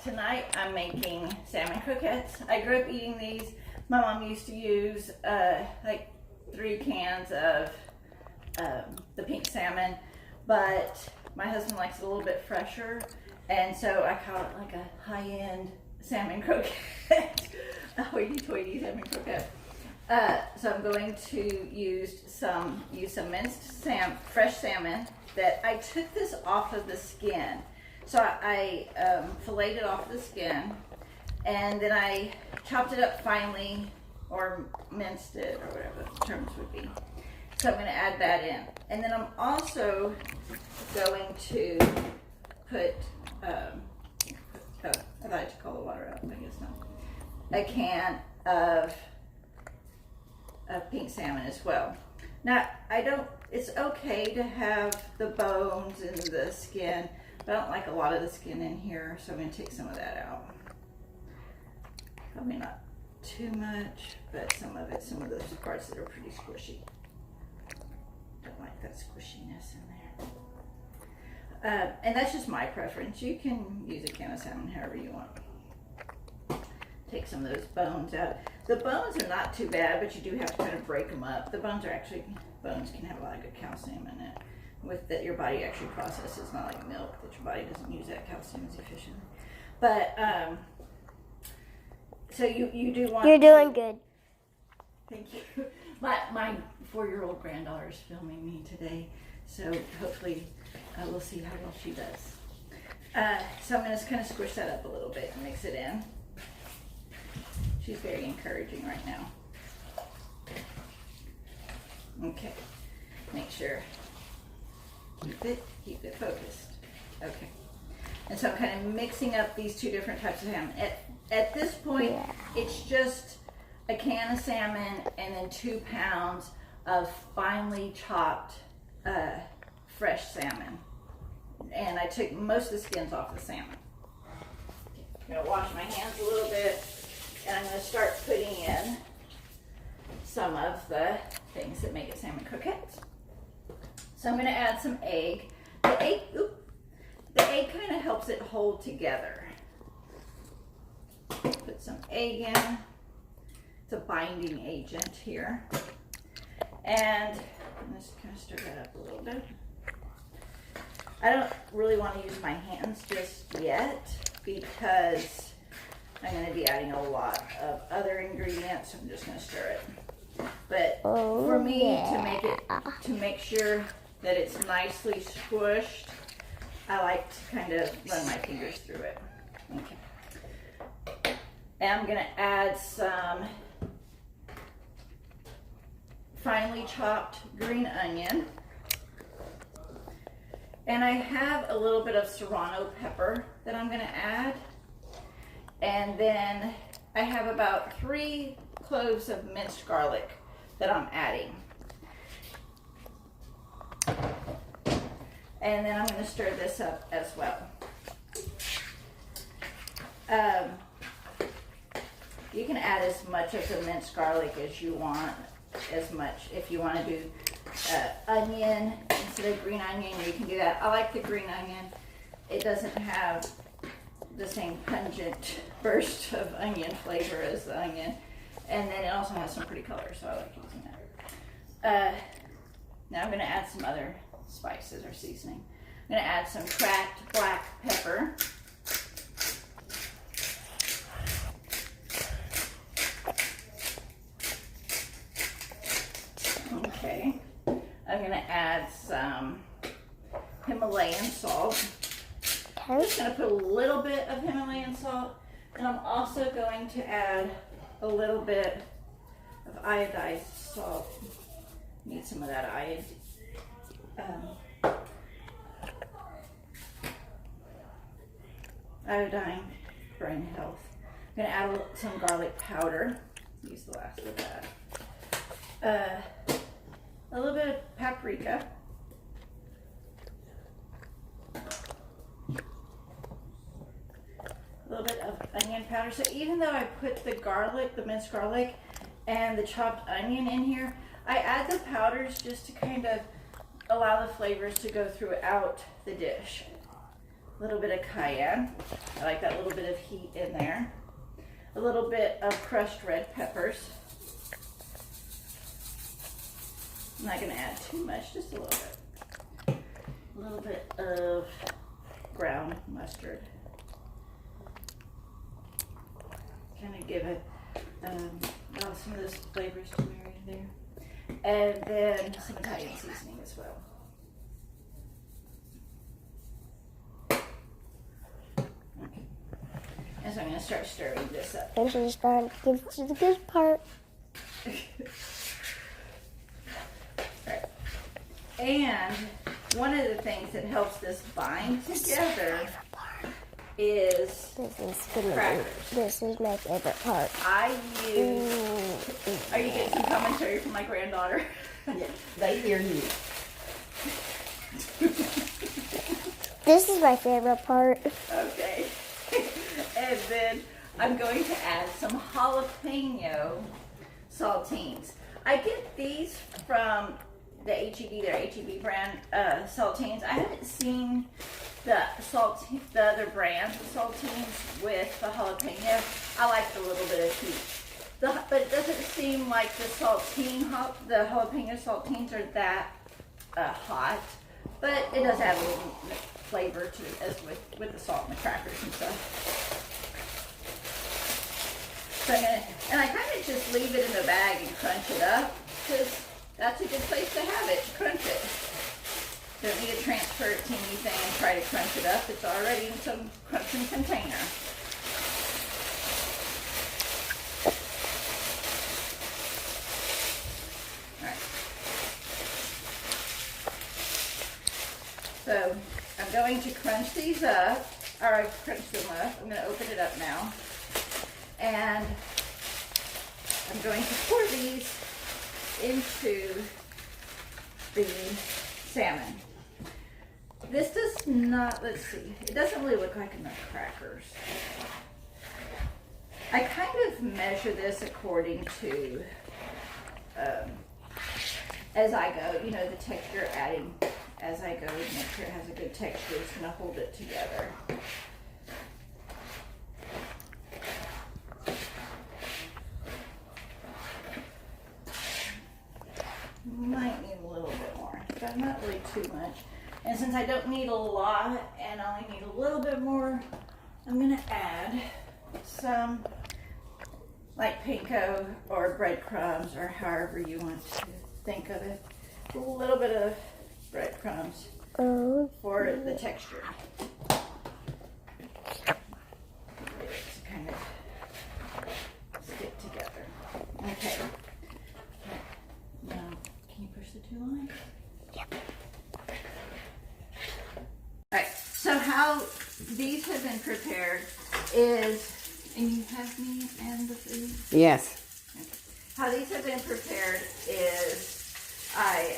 tonight I'm making salmon croquettes. I grew up eating these. My mom used to use like 3 cans of the pink salmon, but my husband likes it a little bit fresher, and so I call it like a high-end salmon croquette, a hoity-toity salmon croquette. So I'm going to use some minced fresh salmon that I took this off of the skin. So I filleted off the skin, and then I chopped it up finely, or minced it, or whatever the terms would be. So I'm going to add that in. And then I'm also going to put, I thought I had to call the water out, I guess not. A can of pink salmon as well. Now, it's okay to have the bones and the skin, but I don't like a lot of the skin in here, so I'm going to take some of that out. Probably not too much, but some of those parts that are pretty squishy. Don't like that squishiness in there. And that's just my preference. You can use a can of salmon however you want. Take some of those bones out. The bones are not too bad, but you do have to kind of break them up. The bones can have a lot of good calcium in it, that your body actually processes, not like milk, that your body doesn't use that calcium as efficiently. But, so you do want You're doing good. Thank you. My 4-year-old granddaughter is filming me today, so hopefully we'll see how well she does. So I'm going to kind of squish that up a little bit and mix it in. She's very encouraging right now. Okay, make sure, keep it focused. Okay, and so I'm kind of mixing up these 2 different types of salmon. At this point, it's just a can of salmon and then 2 pounds of finely chopped fresh salmon. And I took most of the skins off the salmon. I'm gonna wash my hands a little bit, and I'm gonna start putting in some of the things that make it salmon croquettes. So I'm gonna add some egg. The egg kind of helps it hold together. Put some egg in. It's a binding agent here. And I'm just kind of stir that up a little bit. I don't really want to use my hands just yet because I'm going to be adding a lot of other ingredients. I'm just going to stir it. But for me to make sure that it's nicely squished, I like to kind of run my fingers through it. Okay. And I'm going to add some finely chopped green onion. And I have a little bit of serrano pepper that I'm going to add. And then I have about 3 cloves of minced garlic that I'm adding. And then I'm going to stir this up as well. You can add as much of the minced garlic as you want, if you want to do onion instead of green onion, you can do that. I like the green onion. It doesn't have the same pungent burst of onion flavor as the onion, and then it also has some pretty color, so I like using that. Now I'm going to add some other spices or seasoning. I'm going to add some cracked black pepper. Okay, I'm going to add some Himalayan salt. I'm just going to put a little bit of Himalayan salt, and I'm also going to add a little bit of iodized salt. Need some of that iodine brain health. I'm going to add some garlic powder. Use the last of that. A little bit of paprika. A little bit of onion powder. So even though I put the garlic, the minced garlic, and the chopped onion in here, I add the powders just to kind of allow the flavors to go throughout the dish. A little bit of cayenne. I like that little bit of heat in there. A little bit of crushed red peppers. I'm not going to add too much, just a little bit. A little bit of ground mustard. Kind of give it some of those flavors to marry in there. And then some Italian seasoning as well. Okay. And so I'm going to start stirring this up. And she's starting to get to the good part. Right. And one of the things that helps this bind together is crackers. This is my favorite part. I use. Are you getting some commentary from my granddaughter? Yeah, they hear you. This is my favorite part. Okay. And then I'm going to add some jalapeno saltines. I get these from the HEB, their HEB brand saltines. I haven't seen the other brands of saltines with the jalapeno. I like the little bit of heat. But it doesn't seem like the jalapeno saltines are that hot. But it does add a little flavor to it as with the salt and the crackers and stuff. So I kind of just leave it in the bag and crunch it up because that's a good place to have it, crunch it. Don't need to transfer it to anything and try to crunch it up. It's already in some crunching container. Alright. So I'm going to crunch these up, or I've crunched them up. I'm going to open it up now. And I'm going to pour these into the salmon. This does not, let's see, it doesn't really look like enough crackers. I kind of measure this according to, as I go, you know, the texture adding as I go to make sure it has a good texture. It's going to hold it together. Might need a little bit more, but not really too much. And since I don't need a lot and I only need a little bit more, I'm going to add some like panko or breadcrumbs or however you want to think of it. A little bit of breadcrumbs for the texture. It's kind of stick together. Okay. Now, can you push the two lines? Yep. Alright, so how these have been prepared is, and you have me and the food? Yes. Okay. How these have been prepared is I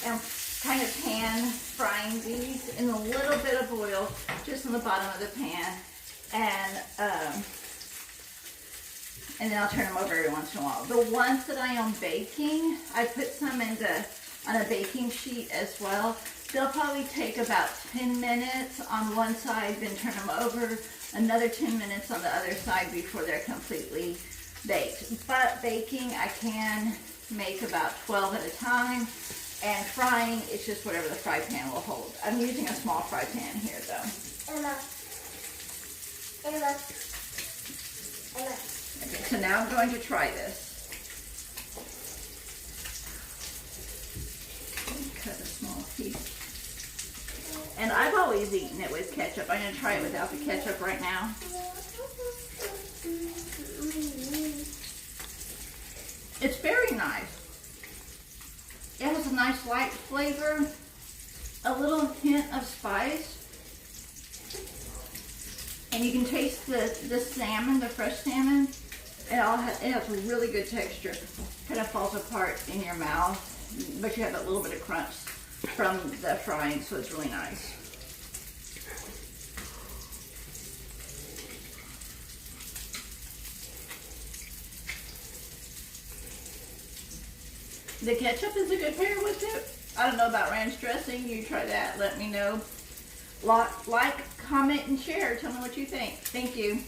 am kind of pan frying these in a little bit of oil just on the bottom of the pan, and then I'll turn them over every once in a while. The ones that I am baking, I put some on a baking sheet as well. They'll probably take about 10 minutes on one side, then turn them over, another 10 minutes on the other side before they're completely baked. But baking, I can make about 12 at a time, and frying, it's just whatever the fry pan will hold. I'm using a small fry pan here though. Emma. Okay, so now I'm going to try this. Cut a small piece. And I've always eaten it with ketchup. I'm going to try it without the ketchup right now. It's very nice. It has a nice light flavor, a little hint of spice. And you can taste the salmon, the fresh salmon. It has a really good texture. Kind of falls apart in your mouth, but you have that little bit of crunch from the frying, so it's really nice. The ketchup is a good pair with it. I don't know about ranch dressing. You try that. Let me know. Like, comment, and share. Tell me what you think. Thank you.